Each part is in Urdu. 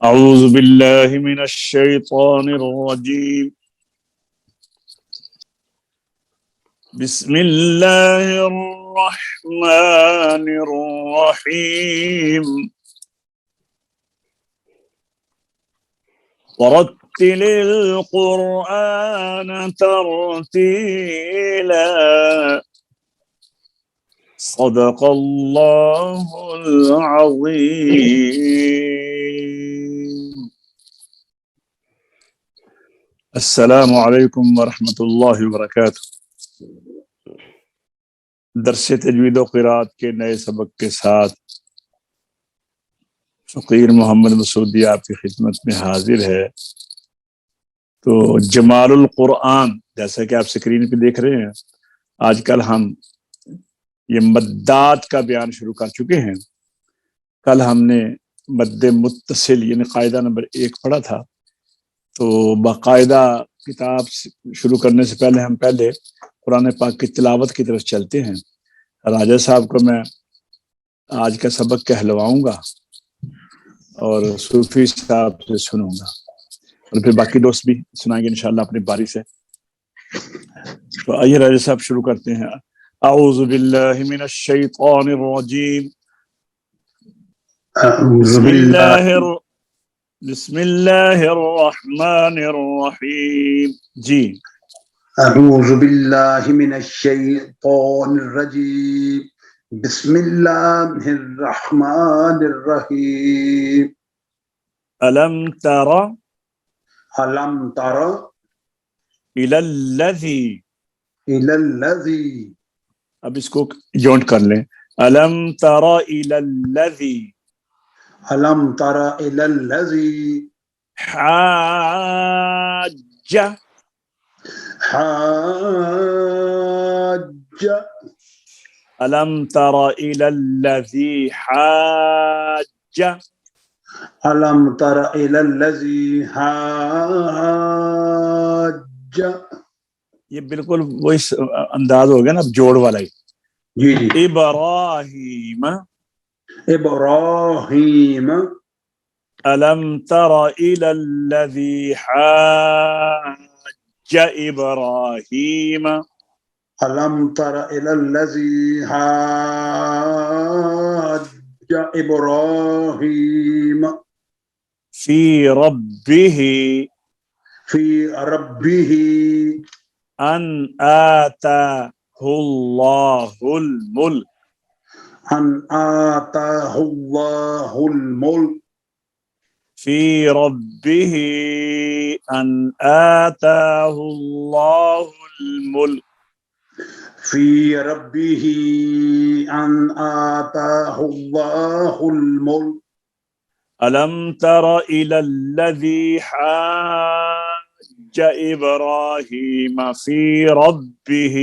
أعوذ بالله من الشيطان الرجيم. بسم الله الرحمن الرحيم. ورتل القرآن ترتيلا. صدق الله العظيم. السلام علیکم ورحمۃ اللہ وبرکاتہ. درس تجوید و قرات کے نئے سبق کے ساتھ فقیر محمد مسعودی آپ کی خدمت میں حاضر ہے. تو جمال القرآن جیسا کہ آپ سکرین پہ دیکھ رہے ہیں، آج کل ہم یہ مدات کا بیان شروع کر چکے ہیں. کل ہم نے مد متصل یعنی قاعدہ نمبر 1 پڑھا تھا. تو باقاعدہ کتاب شروع کرنے سے پہلے ہم قرآن پاک کی تلاوت کی طرف چلتے ہیں. راجہ صاحب کو میں آج کا سبق کہلواؤں گا اور صوفی صاحب سے سنوں گا، اور پھر باقی دوست بھی سنائیں گے انشاءاللہ اپنی باری سے. تو آئیے راجہ صاحب شروع کرتے ہیں. اعوذ باللہ من الشیطان الرجیم. بسم اللہ الرحمن الرحیم. جی اعوذ باللہ من الشیطان الرجیم. بسم اللہ الرحمن الرحیم. الم تر الم تر الی الذی. الی الذی. اب اس کو جوائنٹ کر لیں. الم تر الی الذی الم تر الی الذی حاج. حاج. الم تر الی الذی حاج. الم تر الی الذی حاج. یہ بالکل وہی انداز ہو گیا نا، جوڑ والا ہی. جی جی. ابراہیم. ابراہیم. الم تر الی الذی حاج ابراہیم. الم تر الی الذی حاج ابراہیم فی ربہ فی ربہ ان آتاہ اللہ الملک. ان آتاہ اللہ الملک. فی ربہ ان آتاہ اللہ الملک. فی ربہ ان آتاہ اللہ الملک. الم تر الی الذی حاج ابراہیم فی ربہ.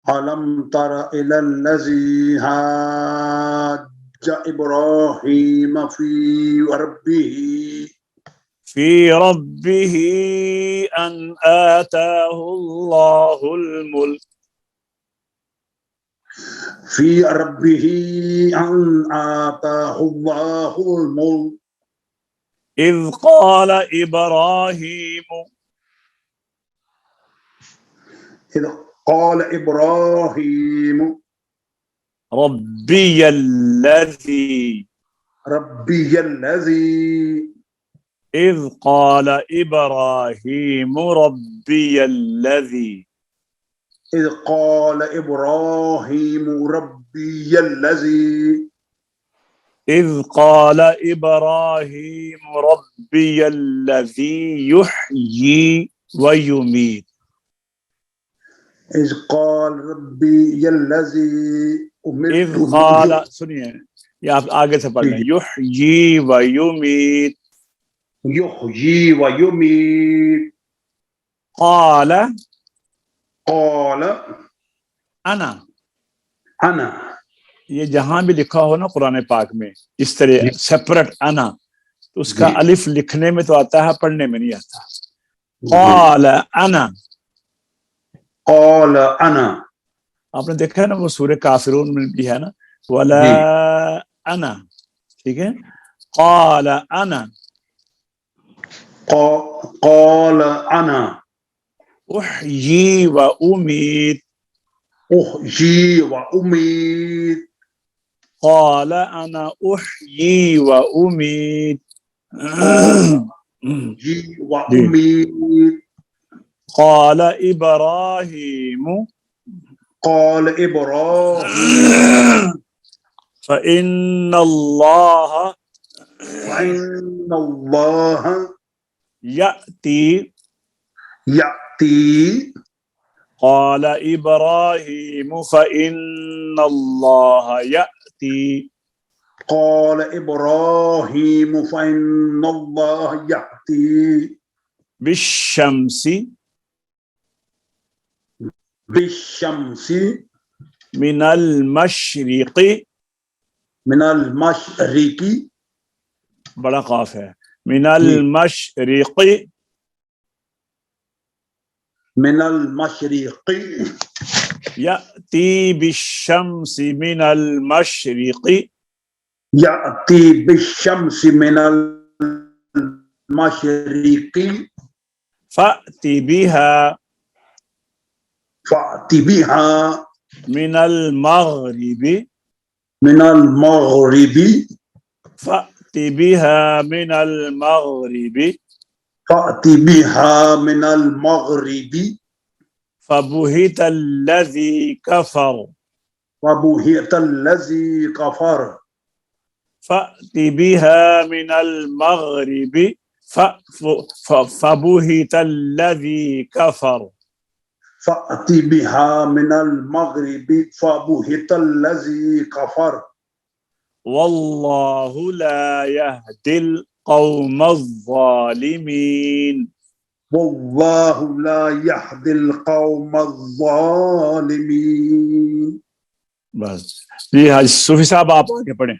الم تر الی الذی حاج ابراہیم فی ربہ فی ربہ ان آتاہ اللہ الملک. فی ربہ ان آتاہ اللہ الملک. اذ قال ابراہیم. اذ قال ابراہیم ربی الذی. ربی الذی. اذ قال ابراہیم ربی الذی. اذ قال ابراہیم ربی الذی. اذ قال ابراہیم ربی الذی یحیی ویمیت. اذ قال ربی الذی اذ قال، سنیے یہ آپ آگے سے پڑھ لیں. یحیی ویمیت. یحیی ویمیت. قال قال انا. انا. یہ جہاں بھی لکھا ہو نا قرآن پاک میں اس طرح سیپریٹ انا، تو اس کا الف لکھنے میں تو آتا ہے، پڑھنے میں نہیں آتا. قال انا. قال انا. آپ نے دیکھا ہے نا وہ سورہ کافرون میں بھی ہے نا، ولا انا. ٹھیک ہے. قال أنا قال أنا أحيي وأميت أحيي وأميت قال أنا أحيي وأميت أحيي وأميت قال إبراهيم قال إبراهيم فإن الله فإن الله يأتي يأتي قال إبراهيم فإن الله يأتي قال إبراهيم فإن الله يأتي بالشمس بالشمس من المشرق من المشرق بڑا قاف ہے من المشرق من المشرق يأتي بالشمس من المشرق يأتي بالشمس من المشرق فأت بها فأت بها من المغرب من المغرب فأت بها من المغرب فأت بها من المغرب فبهت الذي كفر وبهت الذي كفر فأت بها من المغرب فبهت الذي كفر فأت بها من المغرب فبهت الذي كفر والله لا يهدي القوم الظالمين والله لا يهدي القوم الظالمين. بس جی حاج صوفی صاحب آپ آگے پڑھیں.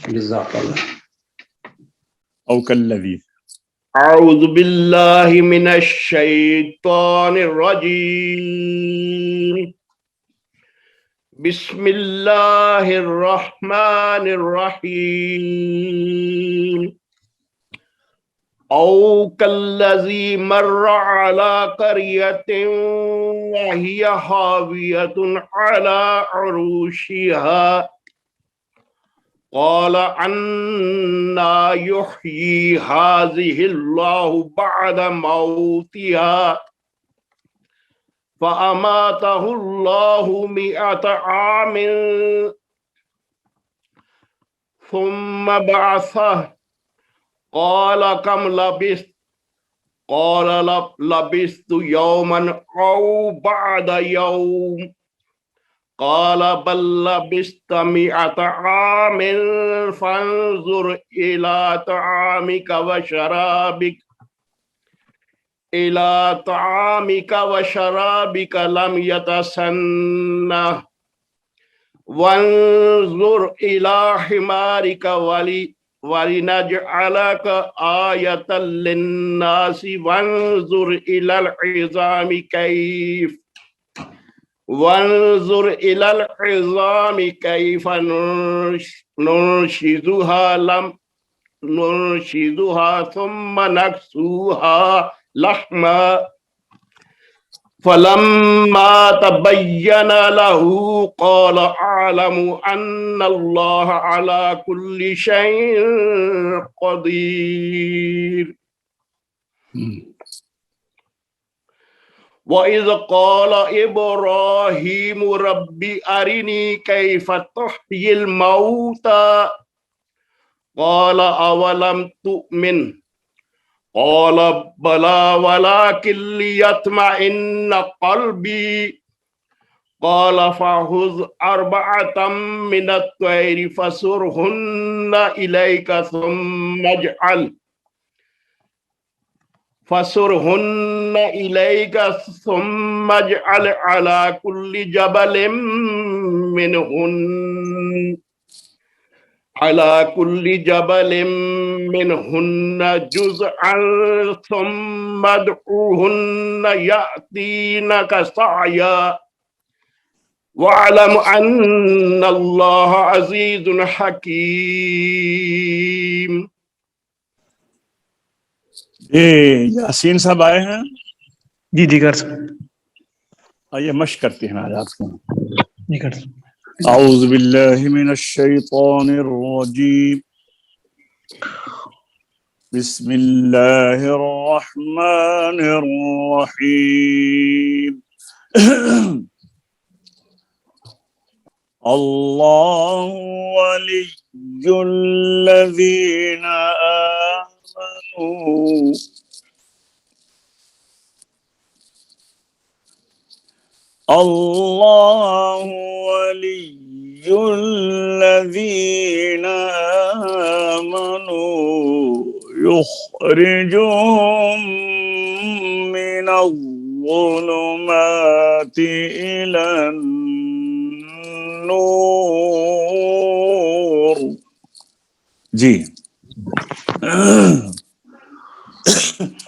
جزاک اللہ. او کالذی اعوذ باللہ من الشیطان الرجیم بسم اللہ الرحمن الرحیم او کالذی مر علی قریۃ وہی خاویۃ علی عروشها قال أنا يحيي هذه الله بعد موتها فأماته الله 100 عام ثم بعثه قال كم لبثت قال لبثت يوما أو بعد يوم قال بل لبثت 100 عام فانظر إلى طعامك وشرابك لم يتسنه وانظر إلى حمارك ولنجعلك آية للناس وانظر إلى العظام كيف ننشزها ثم نكسوها لحما فلما تبين له قال أعلم أن الله على كل شيء قدير. وَإِذْ قَالَ إِبْرَاهِيمُ رَبِّ أَرِنِي كَيْفَ تُحْيِي الْمَوْتَى قَالَ أَوَلَمْ تُؤْمِنْ قَالَ بَلَى وَلَكِنْ لِيَطْمَئِنَّ قَلْبِي قَالَ فَخُذْ 4 من الطَّيْرِ فَصُرْهُنَّ إِلَيْكَ ثم اجعل على كل جبل منهن جزءا ثم ادعوهن يأتينك سعيا وَاعْلَمْ أَنَّ اللَّهَ عَزِيزٌ حَكِيمٌ. یاسین صاحب آئے ہیں؟ جی جی کر سکتے آئیے مشق کرتے ہیں آیات کو. جی کر سکتے. اعوذ باللہ من الشیطان الرجیم بسم اللہ الرحمن الرحیم اللہ ولی الذین آمنوا اللہ ولی الذین آمنوا یخرجهم من الظلمات إلى النور. جی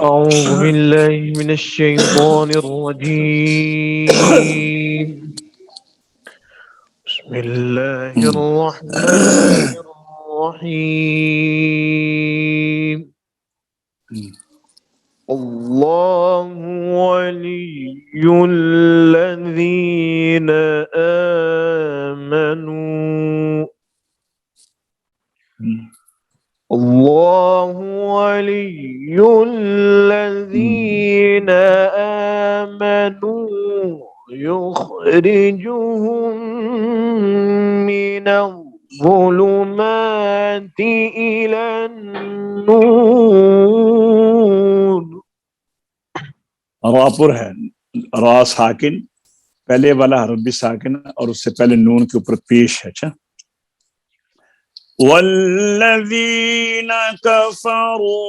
أعوذ بالله من الشيطان الرجيم. بسم الله الرحمن الرحيم. الله ولي الذين آمنوا الله ولي الذين آمنوا يخرجهم من الظلمات إلى النور. را پر ہے، را ساکن، پہلے والا حرف بھی ساکن اور اس سے پہلے نون کے اوپر پیش ہے. اچھا، والذین کفروا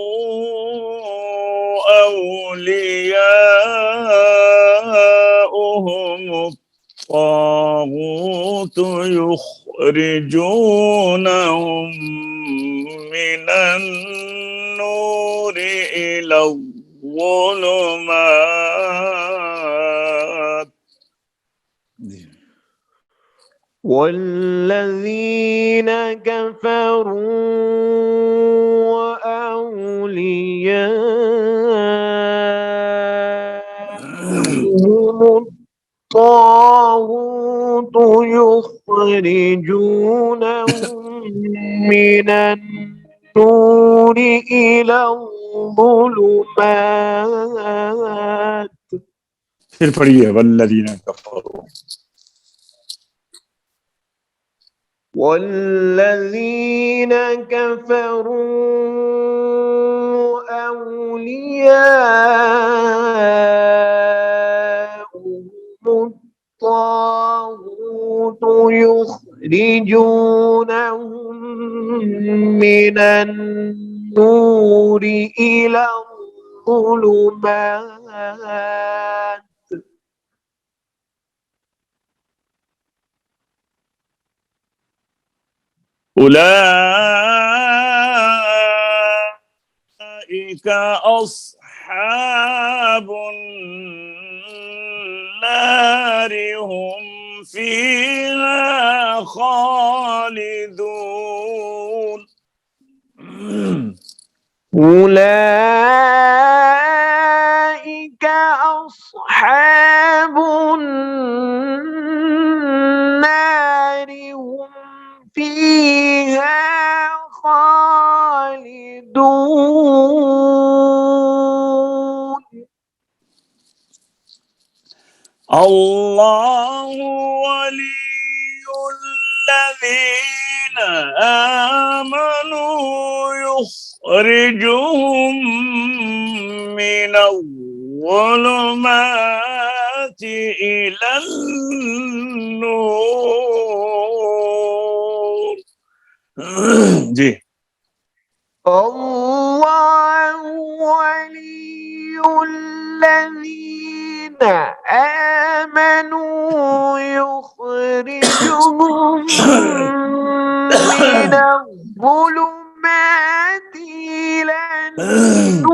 اولیاؤہم الطاغوت یخرجونہم من النور الی الظلمات. والذين كفروا أولياؤهم الطاغوت يخرجونهم من النور إلى الظلمات. پھر پڑھیے والذین کفروا. والذين كفروا أولياؤهم الطاغوت يخرجونهم من النور إلى الظلمات. أولئك أصحاب النار هم فيها خالدون. أولئك أصحاب النار هم فيها خالدون. الله ولي الذين آمنوا يخرجهم من الظلمات إلى النور. جی الله ولي الذين آمنوا يخرجهم من الظلمات إلى النور.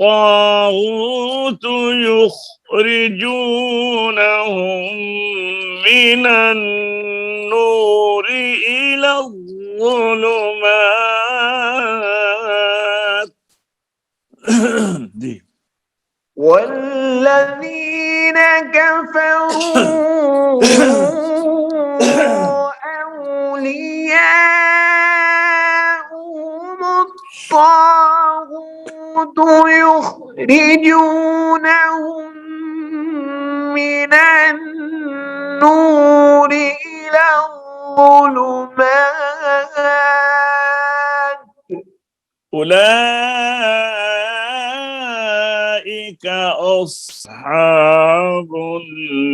الطاغوت يخرجونهم من النور إلى الظلمات دي والذين كفروا أولياؤهم الطاغوت يخرجونهم من النور إلى الظلمات أولئك أصحاب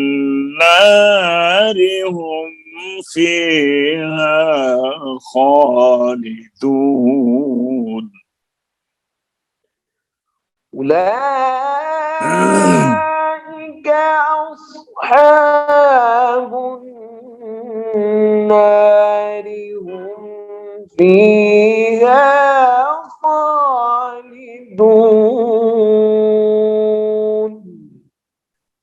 النار هم فيها خالدون أولئك أصحاب النار هم فيها خالدون।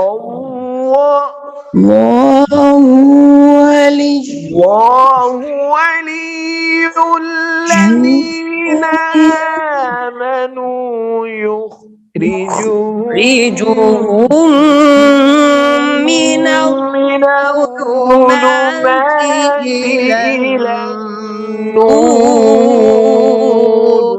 الله ولي الذين آمنوا يخرجهم من الظلمات إلى النور।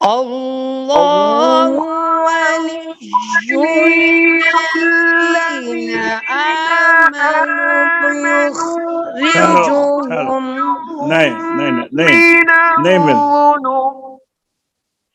الله ولي الذين آمنوا يخرجهم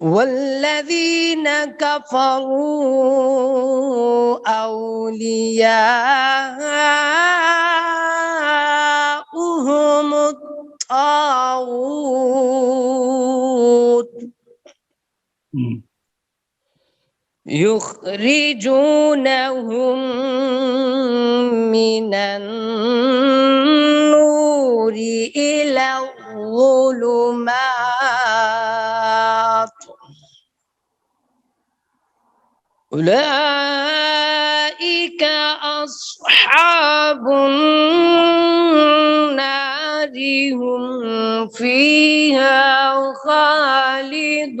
والذين كفروا أولياؤهم الطاغوت يخرجونهم من النور إلى الظلمات أولئك أصحاب النار هم فيها خالدون।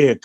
1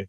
1।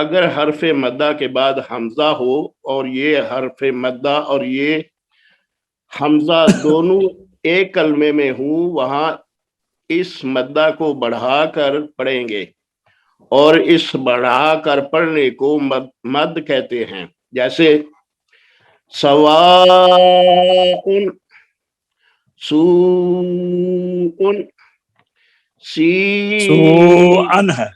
اگر حرف مدہ کے بعد حمزہ ہو اور یہ حرف مدہ اور یہ حمزہ دونوں ایک کلمے میں ہوں، وہاں اس مدہ کو بڑھا کر پڑھیں گے، اور اس بڑھا کر پڑھنے کو مد کہتے ہیں. جیسے سواء، سوء، سوءن ہے،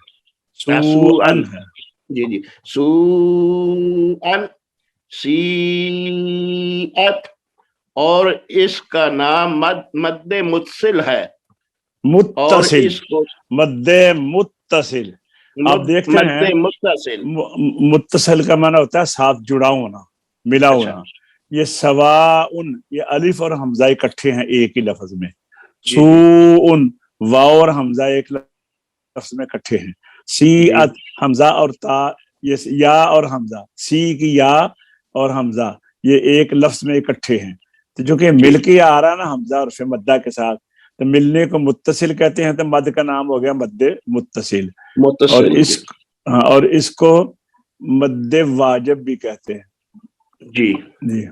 سوءن ہے. جی جی، سوء، سیئت، اور اس کا نام مد متصل ہے، اور متصل، اس کو مد متصل. آپ دیکھتے مد ہیں متصل. متصل کا معنی ہوتا ہے ساتھ جڑا ہونا، ملا اچھا. ہونا. یہ سواءن، یہ الف اور حمزہ اکٹھے ہیں ایک ہی لفظ میں. جی سوء، واو اور حمزہ ایک لفظ میں اکٹھے ہیں. سیئت، حمزہ اور تا، یہ یا اور حمزہ، سی کی یا اور حمزہ یہ ایک لفظ میں اکٹھے ہیں. تو جو کہ مل کے آ رہا ہے نا حمزہ اور پھر مدہ کے ساتھ، تو ملنے کو متصل کہتے ہیں. تو مد کا نام ہو گیا مد متصل. متصل. اور اس کو مد واجب بھی کہتے ہیں. جی، جی،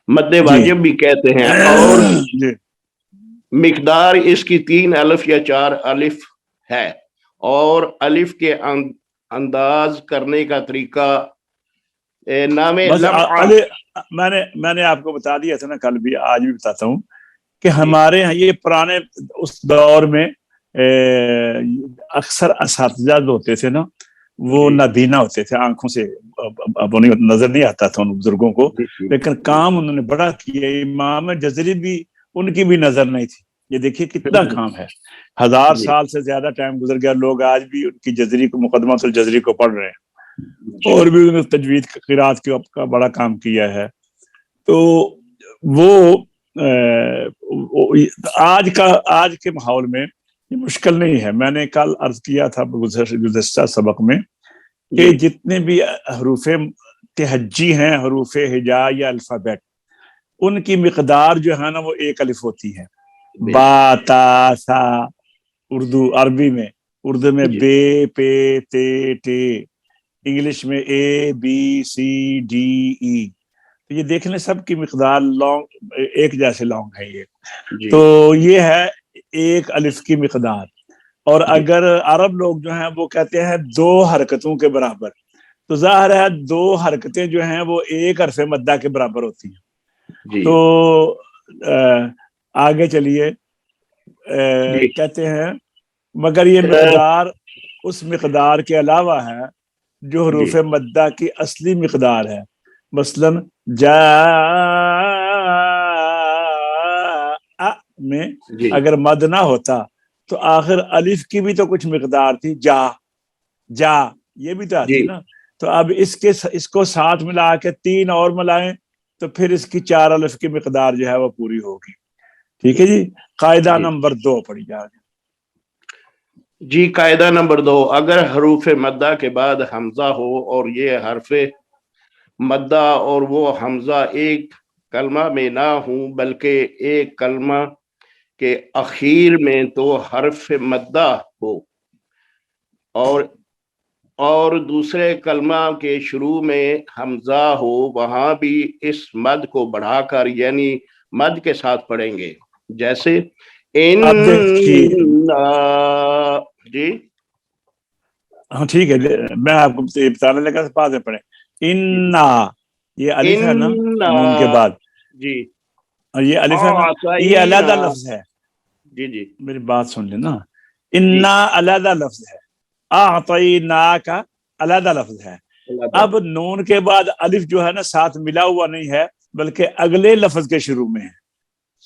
مد واجب بھی کہتے ہیں. اور جی، مقدار اس کی 3 الف یا 4 الف ہے، اور الف کے انداز کرنے کا طریقہ نام بس لمعہ. میں نے آپ کو بتا دیا تھا نا کل بھی، آج بھی بتاتا ہوں کہ ہمارے یہاں یہ پرانے اس دور میں اکثر اساتذہ ہوتے تھے نا، وہ نابینا ہوتے تھے، آنکھوں سے نظر نہیں آتا تھا ان بزرگوں کو، لیکن کام انہوں نے بڑا کیا. امام جزری بھی، ان کی بھی نظر نہیں تھی. یہ دیکھیے کتنا کام ہے. 1000 سال سے زیادہ ٹائم گزر گیا، لوگ آج بھی ان کی جزری کو، مقدمۃ الجزری کو پڑھ رہے ہیں، اور بھی انہوں نے تجوید قرات کا بڑا کام کیا ہے. تو وہ آج کے ماحول میں یہ مشکل نہیں ہے. میں نے کل عرض کیا تھا گزشتہ سبق میں کہ جتنے بھی حروف تہجی ہیں، حروف ہجا یا الفابیٹ، ان کی مقدار جو ہے نا وہ 1 الف ہوتی ہے. با، تا، سا، عربی میں بے، پے، تے، ٹے، انگلش میں اے، بی، سی، ڈی، ای. تو یہ دیکھ لیں سب کی مقدار لانگ، ایک جیسے لانگ ہے یہ. تو یہ ہے 1 الف کی مقدار. اور اگر عرب لوگ جو ہیں وہ کہتے ہیں 2 حرکتوں کے برابر، تو ظاہر ہے 2 حرکتیں جو ہیں وہ 1 حرف مدہ کے برابر ہوتی ہیں. تو آگے چلیے، کہتے ہیں مگر یہ مقدار اس مقدار کے علاوہ ہے جو حروف مدہ کی اصلی مقدار ہے. مثلا جاء میں اگر مد نہ ہوتا تو آخر الف کی بھی تو کچھ مقدار تھی، جا، یہ بھی تو آتی نا. تو اب اس کو ساتھ ملا کے 3 اور ملائیں تو پھر اس کی 4 الف کی مقدار جو ہے وہ پوری ہوگی. ٹھیک ہے جی. قاعدہ نمبر 2 پڑھی جا رہی. جی، قاعدہ نمبر 2، اگر حروف مدہ کے بعد حمزہ ہو اور یہ حرف مدہ اور وہ حمزہ ایک کلمہ میں نہ ہوں بلکہ ایک کلمہ کے اخیر میں تو حرف مدہ ہو، اور دوسرے کلمہ کے شروع میں حمزہ ہو، وہاں بھی اس مد کو بڑھا کر یعنی مد کے ساتھ پڑھیں گے. جیسے جی ہاں ٹھیک ہے، میں آپ کو بتانے لگا، بعد میں پڑھیں. انا، یہ الف ہے نا نون کے بعد، جی، اور یہ الف ہے نا، یہ علیحدہ لفظ ہے. جی میری بات سن لینا. انا علیحدہ لفظ ہے، اعطینا کا علیحدہ لفظ ہے. اب نون کے بعد الف جو ہے نا ساتھ ملا ہوا نہیں ہے بلکہ اگلے لفظ کے شروع میں ہے.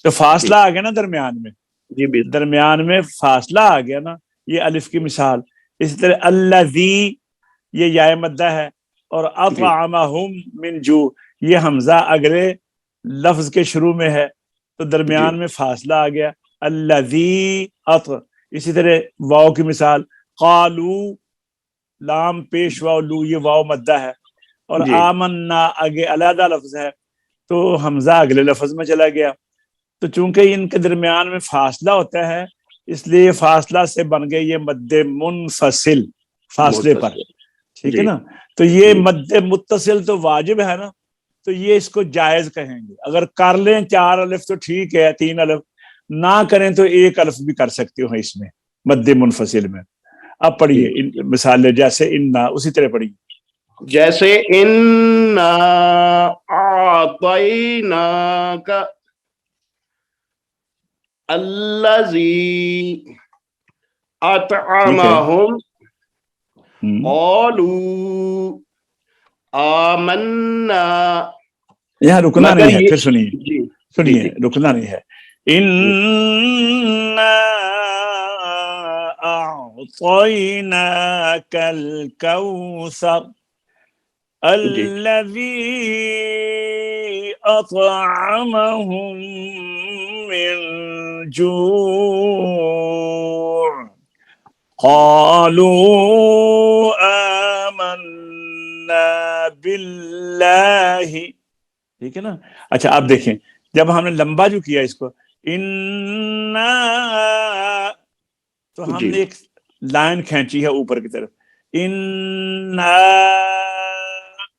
تو فاصلہ آ گیا نا درمیان میں، درمیان میں فاصلہ آ گیا نا. یہ الف کی مثال. اسی طرح الذی، یہ یا مدہ ہے، اور اطعمہم من جوع، یہ حمزہ اگلے لفظ کے شروع میں ہے تو درمیان میں فاصلہ آ گیا. الذی اسی طرح واو کی مثال، قالو، لام پیش واو لو، یہ واو مدہ ہے، اور آمنا آگے علیحدہ لفظ ہے تو حمزہ اگلے لفظ میں چلا گیا. تو چونکہ ان کے درمیان میں فاصلہ ہوتا ہے اس لیے فاصلہ سے بن گئے یہ مد منفصل. فاصلے پر، ٹھیک ہے نا. تو یہ مد متصل تو واجب ہے نا، تو یہ اس کو جائز کہیں گے. اگر کر لیں 4 الف تو ٹھیک ہے، 3 الف نہ کریں تو 1 الف بھی کر سکتے ہو اس میں مد منفصل میں. اب پڑھیے مثالیں، جیسے انا، اسی طرح پڑھیے. جیسے انا اعطیناک الذی اطعمہم قالوا آمنا. یہاں رکنا نہیں ہے، مگر پھر سنیے جی سنیے، رکنا نہیں ہے. انا اعطیناک الکوثر الذی اطعمہم من جوع قالوا آمنا باللہ. ٹھیک ہے نا. اچھا آپ دیکھیں، جب ہم نے لمبا جو کیا اس کو انا، تو ہم نے ایک لائن کھینچی ہے اوپر کی طرف، انا،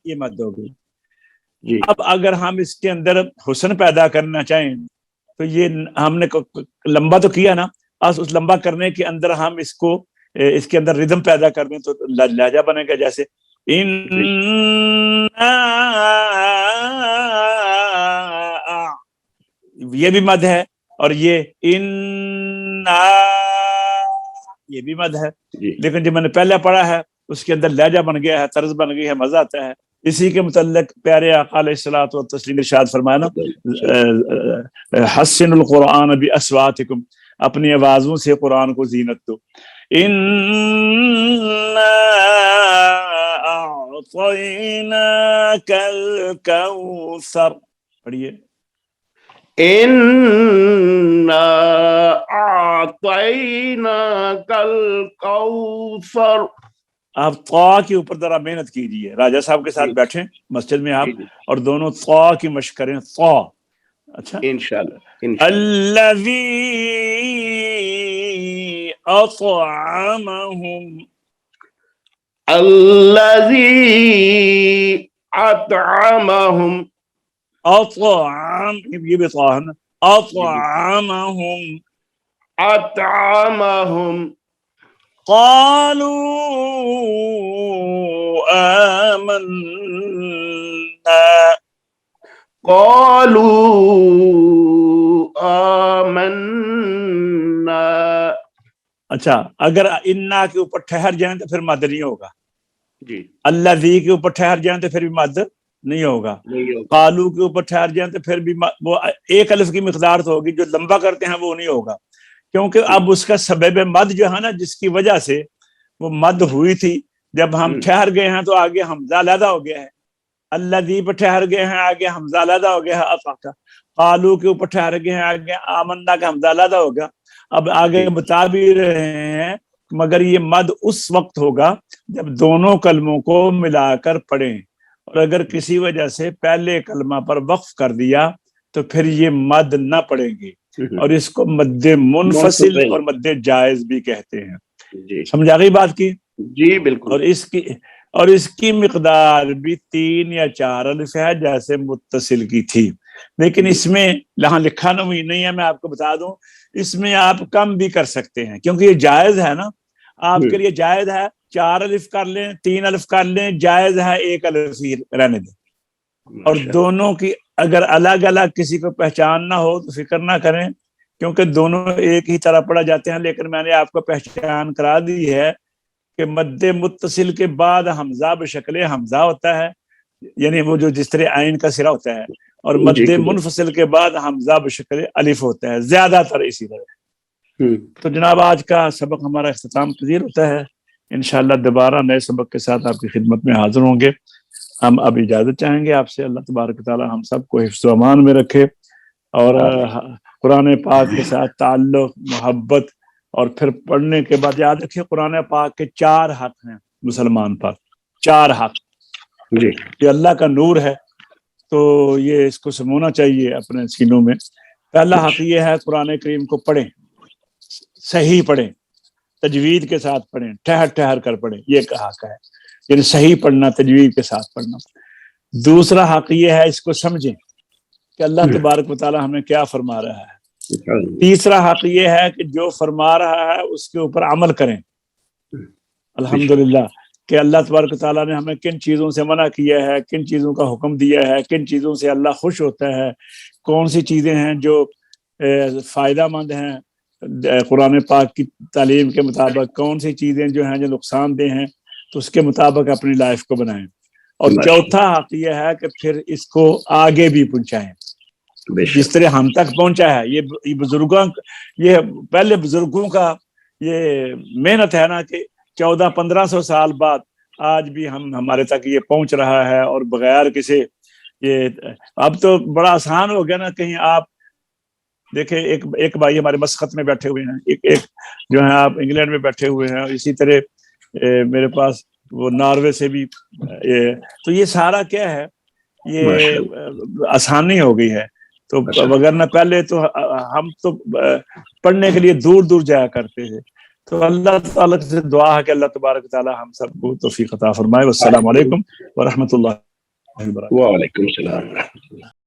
یہ مد ہو گئی. اب اگر ہم اس کے اندر حسن پیدا کرنا چاہیں تو یہ ہم نے لمبا تو کیا نا، اس لمبا کرنے کے اندر ہم اس کو اس کے اندر ردم پیدا کر دیں تو لہجہ بنے گا. جیسے یہ بھی مد ہے، اور یہ یہ بھی مد ہے. لیکن جو میں نے پہلے پڑھا ہے اس کے اندر لہجہ بن گیا ہے، طرز بن گئی ہے، مزہ آتا ہے. اسی کے متعلق پیارے آقا علیہ الصلوۃ والتسلیم ارشاد فرمایا نا، حسن القرآن باصواتکم، اپنی آوازوں سے قرآن کو زینت دو. انا اعطیناک الکوثر، پڑھیے. انا اعطیناک الکوثر. آپ طا کے اوپر ذرا محنت کیجیے، راجہ صاحب کے ساتھ بیٹھیں مسجد میں آپ، اور دونوں طا کی مشق کریں. طا. اچھا، انشاءاللہ. الذی اطعمہم، الذی اطعمہم، اطعم، یہ بھی طا ہے نا، اطعمہم، اطعمہم قالوا آمنا، قالوا آمنا. اچھا اگر انا کے اوپر ٹھہر جائیں تو پھر مد نہیں ہوگا. جی. الذی کے اوپر ٹھہر جائیں تو پھر بھی مد نہیں ہوگا. قالو کے اوپر ٹھہر جائیں تو پھر بھی وہ 1 الف کی مقدار تو ہوگی، جو لمبا کرتے ہیں وہ نہیں ہوگا، کیونکہ اب اس کا سبب مد جو ہے نا، جس کی وجہ سے وہ مد ہوئی تھی، جب ہم ٹھہر گئے ہیں تو آگے حمزہ علیحدہ ہو گیا ہے. الذی پر ٹھہر گئے ہیں، آگے حمزہ علیحدہ ہو گیا ہے. قالو کے اوپر ٹھہر گئے ہیں، آگے آمنا کا حمزہ علیحدہ ہو گیا. اب آگے بتا بھی رہے ہیں مگر یہ مد اس وقت ہوگا جب دونوں کلموں کو ملا کر پڑھیں، اور اگر کسی وجہ سے پہلے کلمہ پر وقف کر دیا تو پھر یہ مد نہ پڑیں گے، اور اس کو مد منفصل اور مد جائز بھی کہتے ہیں. سمجھا گئی بات کی؟ جی بالکل. اور اس کی مقدار بھی 3 یا 4 الف ہے جیسے متصل کی تھی، لیکن اس میں یہاں لکھا نہیں ہے، میں آپ کو بتا دوں اس میں آپ کم بھی کر سکتے ہیں، کیونکہ یہ جائز ہے نا، آپ کے لیے جائز ہے. 4 الف کر لیں، 3 الف کر لیں، جائز ہے 1 الف ہی رہنے دیں. اور دونوں کی اگر الگ الگ کسی کو پہچان نہ ہو تو فکر نہ کریں، کیونکہ دونوں ایک ہی طرح پڑھا جاتے ہیں. لیکن میں نے آپ کو پہچان کرا دی ہے کہ مد متصل کے بعد حمزہ بشکل حمزہ ہوتا ہے، یعنی وہ جو جس طرح عین کا سرا ہوتا ہے، اور مد منفصل کے بعد حمزہ بشکل الف ہوتا ہے، زیادہ تر اسی طرح. تو جناب آج کا سبق ہمارا اختتام پذیر ہوتا ہے، انشاءاللہ دوبارہ نئے سبق کے ساتھ آپ کی خدمت میں حاضر ہوں گے. ہم اب اجازت چاہیں گے آپ سے. اللہ تبارک تعالی ہم سب کو حفظ و امان میں رکھے، اور قرآن پاک کے ساتھ تعلق، محبت، اور پھر پڑھنے کے بعد یاد رکھیے قرآن پاک کے 4 حق ہیں مسلمان پر، 4 حق. یہ اللہ کا نور ہے، تو یہ اس کو سمونا چاہیے اپنے سینوں میں. پہلا حق یہ ہے قرآن کریم کو پڑھیں، صحیح پڑھیں، تجوید کے ساتھ پڑھیں، ٹھہر ٹھہر کر پڑھیں، یہ کہا ہے، یعنی صحیح پڑھنا، تجوید کے ساتھ پڑھنا۔ دوسرا حق یہ ہے اس کو سمجھیں کہ اللہ تبارک و تعالیٰ ہمیں کیا فرما رہا ہے۔ تیسرا حق یہ ہے کہ جو فرما رہا ہے اس کے اوپر عمل کریں۔ الحمدللہ کہ اللہ تبارک و تعالیٰ نے ہمیں کن چیزوں سے منع کیا ہے، کن چیزوں کا حکم دیا ہے، کن چیزوں سے اللہ خوش ہوتا ہے، کون سی چیزیں ہیں جو فائدہ مند ہیں قرآن پاک کی تعلیم کے مطابق، کون سی چیزیں جو ہیں جو نقصان دہ ہیں، تو اس کے مطابق اپنی لائف کو بنائیں۔ اور چوتھا حق یہ ہے کہ پھر اس کو آگے بھی پہنچائیں، جس طرح ہم تک پہنچا ہے۔ یہ بزرگوں، یہ پہلے بزرگوں کا یہ محنت ہے نا کہ 1400-1500 سال بعد آج بھی ہمارے تک یہ پہنچ رہا ہے، اور بغیر کسی یہ اب تو بڑا آسان ہو گیا نا۔ کہیں آپ دیکھیں، ایک بھائی ہمارے مسقط میں بیٹھے ہوئے ہیں، ایک جو ہیں آپ انگلینڈ میں بیٹھے ہوئے ہیں، اسی طرح میرے پاس وہ ناروے سے بھی، تو یہ سارا کیا ہے، یہ آسانی ہو گئی ہے۔ تو وگرنہ پہلے تو ہم تو پڑھنے کے لیے دور دور جایا کرتے تھے۔ تو اللہ تعالیٰ سے دعا ہے کہ اللہ تبارک تعالیٰ ہم سب کو توفیق عطا فرمائے۔ والسلام علیکم ورحمۃ اللہ وبرکاتہ۔ وعلیکم السلام ورحمۃ اللہ۔